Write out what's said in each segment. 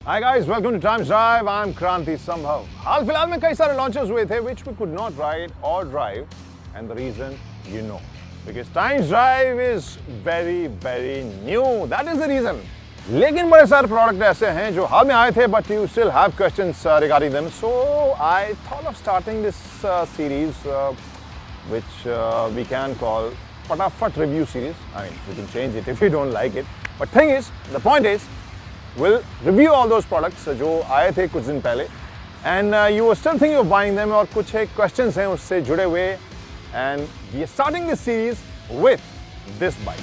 Hi guys, welcome to Times Drive. I'm Kranti Sambhav. हाल फिलहाल में कई सारे launches हुए थे which we could not ride or drive, and the reason you know, because Times Drive is very new. That is the reason. लेकिन बड़े सारे product ऐसे हैं जो हाल में आए थे but you still have questions regarding them. So I thought of starting this series which we can call Fatafat Review Series. I mean, we can change it if you don't like it. But thing is, the point is, we'll review all those products जो आए थे कुछ दिन पहले, and you were still thinking of buying them और कुछ एक questions हैं उससे जुड़े हुए, and we are starting this series with this bike.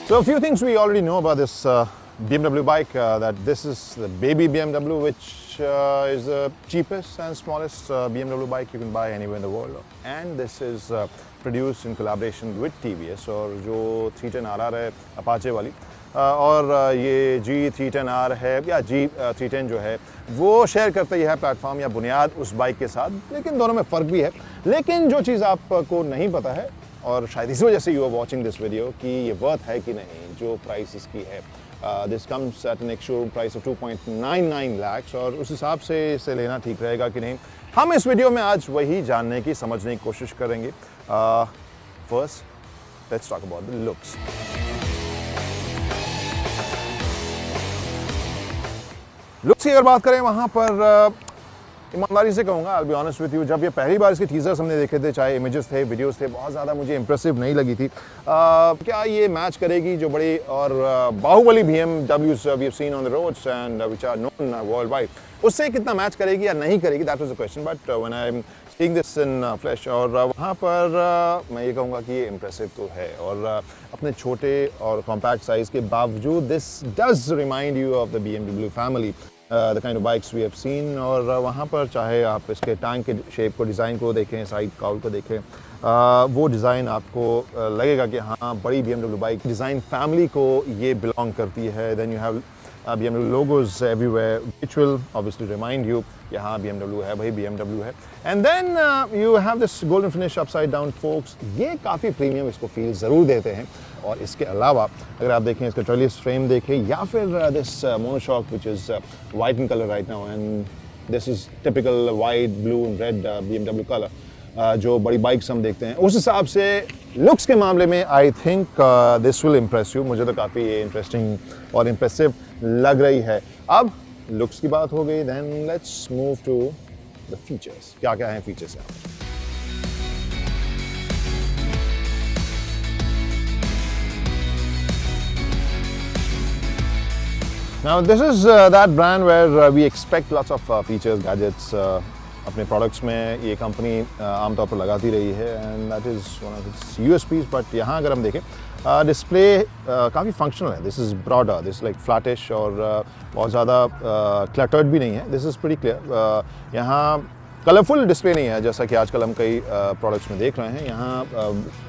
So a few things we already know about this BMW bike, that this is the baby BMW, which is the cheapest and smallest BMW bike you can buy anywhere in the world, and this is produced in collaboration with TVS. और जो 310RR है Apache वाली, और ये G310R है या G310 जो है वो शेयर करते ही है प्लेटफॉर्म या बुनियाद उस बाइक के साथ, लेकिन दोनों में फ़र्क भी है. लेकिन जो चीज़ आपको नहीं पता है, और शायद इसी वजह से you are watching this video, कि ये वर्थ है कि नहीं जो प्राइस इसकी है. This comes at an ex showroom price of 2.99 lakhs, और उस हिसाब से इसे लेना ठीक रहेगा कि नहीं, हम इस वीडियो में आज वही जानने की समझने की कोशिश करेंगे. First let's talk about the looks. Looks की अगर बात करें, वहाँ पर ईमानदारी से कहूँगा, I'll be honest with you, जब ये पहली बार इसके टीजर्स हमने देखे थे, चाहे इमेजेस थे, वीडियोस थे, बहुत ज़्यादा मुझे इंप्रेसिव नहीं लगी थी. क्या ये मैच करेगी जो बड़ी और Baahubali BMWs we have seen on the roads and which are known worldwide, उससे कितना मैच करेगी या नहीं करेगी, that was the question. But when I'm seeing this in flesh, और वहाँ पर मैं ये कहूँगा कि ये इंप्रेसिव तो है, और अपने छोटे और कॉम्पैक्ट साइज़ के बावजूद this does remind you of the BMW family. The kind of bikes we have seen. और वहाँ पर चाहे आप इसके टैंक के शेप को, डिज़ाइन को देखें, साइड काउल को देखें, वो डिज़ाइन आपको लगेगा कि हाँ, बड़ी BMW बाइक डिज़ाइन फैमिली को ये बिलोंग करती है. Then you have BMW logos everywhere which will obviously remind you कि हाँ, BMW है भाई, BMW है. And then you have this golden finish upside down forks. ये काफ़ी प्रीमियम इसको फील ज़रूर देते हैं. और इसके अलावा अगर आप देखें, इसका ट्रेलियस फ्रेम देखें, या फिर this monoshock which is white in color right now, and this is typical white, blue and red BMW color, जो बड़ी बाइक्स हम देखते हैं, उस हिसाब से लुक्स के मामले में आई think this will impress you. मुझे तो काफ़ी इंटरेस्टिंग और इम्प्रेसिव लग रही है. अब लुक्स की बात हो गई, then let's move to the features. क्या क्या हैं फीचर्स यहाँ? Now this is that brand where we expect lots of features, gadgets. अपने प्रोडक्ट्स में ये कंपनी आमतौर पर लगाती रही है, and that is one of its USPs. But यहाँ अगर हम देखें, डिस्प्ले काफ़ी फंक्शनल है. This is broader, this like flattish, और बहुत ज़्यादा क्लटर्ड भी नहीं है. This is pretty clear. यहाँ कलरफुल डिस्प्ले नहीं है जैसा कि आजकल हम कई प्रोडक्ट्स में देख रहे हैं.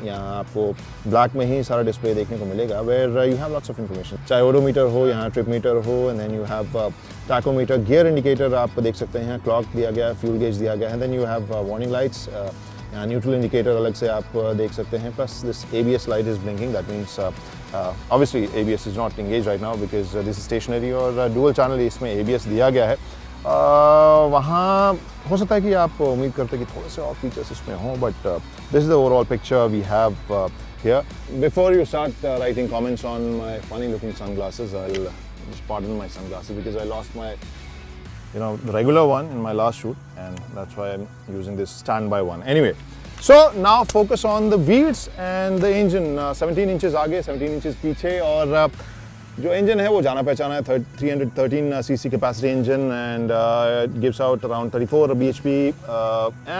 यहाँ आपको ब्लैक में ही सारा डिस्प्ले देखने को मिलेगा, where you have lots of information, चाहे ओडोमीटर हो, यहाँ ट्रिप मीटर हो, and then you have tachometer, gear indicator आप देख सकते हैं, क्लॉक दिया गया है, फ्यूल गेज दिया गया है, then you have warning lights, यहाँ न्यूट्रल इंडिकेटर अलग से आप देख सकते हैं, plus this ABS light is blinking. That means obviously ABS is not engage right now because this is stationary, और डुअल चैनल इसमें ABS दिया गया है. वहाँ हो सकता है कि आप उम्मीद करते हैं कि थोड़े से और फीचर्स इसमें हों, but this is the overall picture we have here. Before you start writing comments on my funny looking sunglasses, I will just pardon my sunglasses because I lost my the regular one in my last shoot, and that's why I'm using this standby one. Anyway, so now focus on the wheels and the engine. 17 inches आगे, 17 inches पीछे, और जो engine है वो जाना पहचाना है. 313 cc capacity engine, and it gives out around 34 bhp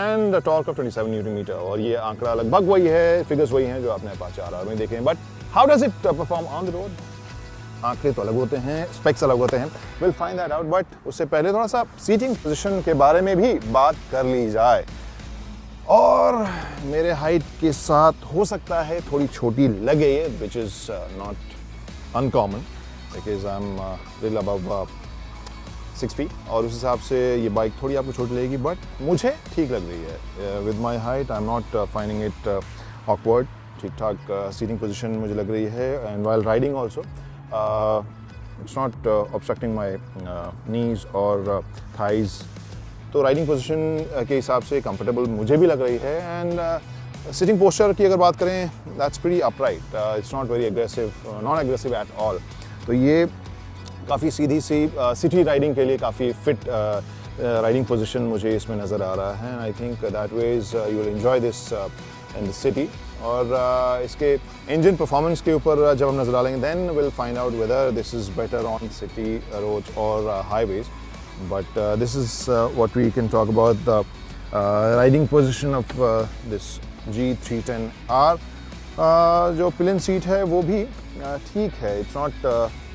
and a torque of 27 Newton meter. और ये आंकड़ा लगभग वही है, फिगर्स वही हैं जो आपने Apache RR में देखे हैं. But how does it perform on the road? आंकड़े तो अलग होते हैं, स्पेक्स अलग होते हैं. Will find that out. But उससे पहले थोड़ा सा सीटिंग पोजीशन के बारे में भी बात कर ली जाए. और मेरे हाइट के साथ हो सकता है थोड़ी छोटी लगे ये, which is not uncommon because I'm little above 6 feet और उस हिसाब से ये बाइक थोड़ी आपको छोटी लगेगी, बट मुझे ठीक लग रही है। With my height I am not finding it awkward. ठीक ठाक सीटिंग पोजीशन मुझे लग रही है, and while riding also it's not obstructing my knees और थाइज। तो राइडिंग पोजीशन के हिसाब से कंफर्टेबल मुझे भी लग रही है। एंड सिटिंग पोस्चर की अगर बात करें, that's pretty upright, it's not very aggressive, not aggressive at all. तो ये काफ़ी सीधी सी सिटी राइडिंग के लिए काफ़ी फिट राइडिंग पोजीशन मुझे इसमें नज़र आ रहा है। And I think that ways you will enjoy this in the city. और इसके इंजन परफॉर्मेंस के ऊपर जब हम नज़र डालेंगे, then will find out whether this is better on city roads और highways. But this is what we can talk about the riding position of this G310R. जो पिलियन सीट है वो भी ठीक है, it's not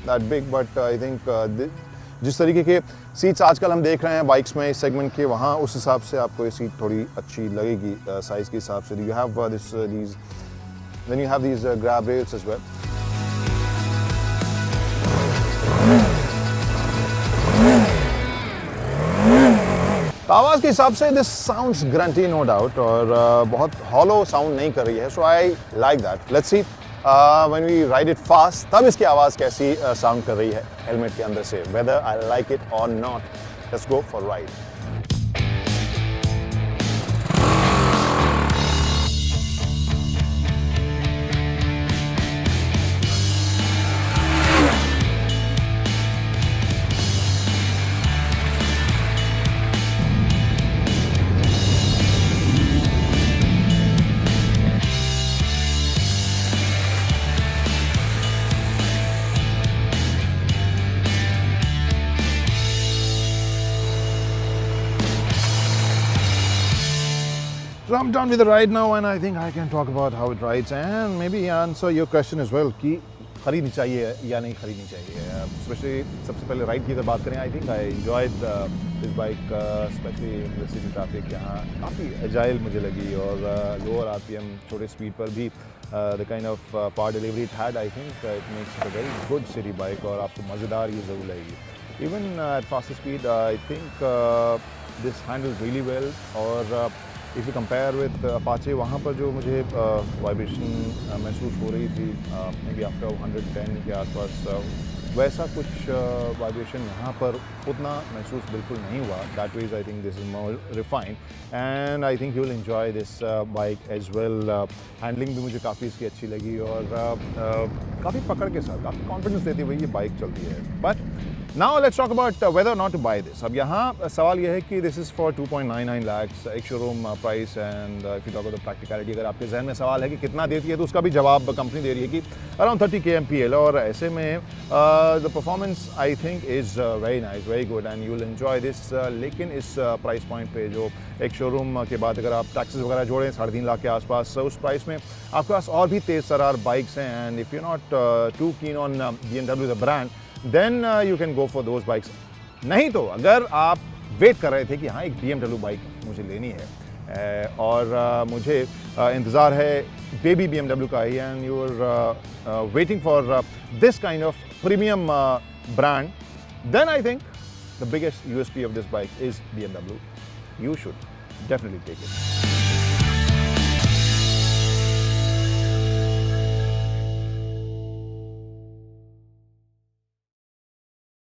that big, but I think जिस तरीके के सीट्स आजकल हम देख रहे हैं बाइक्स में इस सेगमेंट के, वहाँ उस हिसाब से आपको ये सीट थोड़ी अच्छी लगेगी साइज़ के हिसाब से। You have then you have these grab rails as well. आवाज़ के हिसाब से this sounds grunty no doubt, और बहुत हॉलो साउंड नहीं कर रही है, so I like that. Let's see when we ride it fast तब इसकी आवाज़ कैसी साउंड कर रही है हेलमेट के अंदर से, वेदर आई लाइक इट और not. Let's go for ride. So I'm done with the ride now, and I think I can talk about how it rides and maybe answer your question as well कि खरीदनी चाहिए या नहीं खरीदनी चाहिए। Specially सबसे पहले राइड की अगर बात करें, I think I enjoyed this bike, specially in the city traffic. यहाँ काफ़ी एजाइल मुझे लगी, और लोअर आरपीएम, छोटे स्पीड पर भी the kind of power delivery it had, I think it makes it a very good city bike, और आपको मज़ेदार ये ज़रूर लगेगी। Even at fast speed I think this handle really well. और if you compare with Apache, वहाँ पर जो मुझे वाइब्रेशन महसूस हो रही थी मे बी आफ्टर 110 के आसपास, वैसा कुछ वाइब्रेशन यहाँ पर उतना महसूस बिल्कुल नहीं हुआ। That means I think this is more refined, and I think you will enjoy this bike as well. Handling भी मुझे काफ़ी इसकी अच्छी लगी, और काफ़ी पकड़ के साथ, काफ़ी कॉन्फिडेंस देती हुई ये बाइक चलती है। But now let's talk about whether not to buy this. अब यहाँ सवाल यह है कि दिस इज़ फॉर 2.99 लाख्स एक showroom price, and if you talk about the practicality, अगर आपके जहन में सवाल है कि कितना देती है, तो उसका भी जवाब कंपनी दे रही है कि अराउंड 30 kmpl। और ऐसे में the performance I think is very nice, very good, and you will enjoy this. लेकिन इस प्राइस पॉइंट पे, जो एक शोरूम के बाद अगर आप टैक्सेस वगैरह जोड़ें 3.5 लाख के आसपास, उस प्राइस में आपके पास और भी तेज़ तरार बाइक्स हैं। And if you not too keen on BMW the brand, then you can go for those bikes. नहीं तो अगर आप वेट कर रहे थे कि हाँ एक BMW बाइक मुझे लेनी है, और मुझे इंतज़ार है बेबी BMW का ही, and you are waiting for this kind of premium brand, then I think the biggest USP of this bike is BMW. You should definitely take it.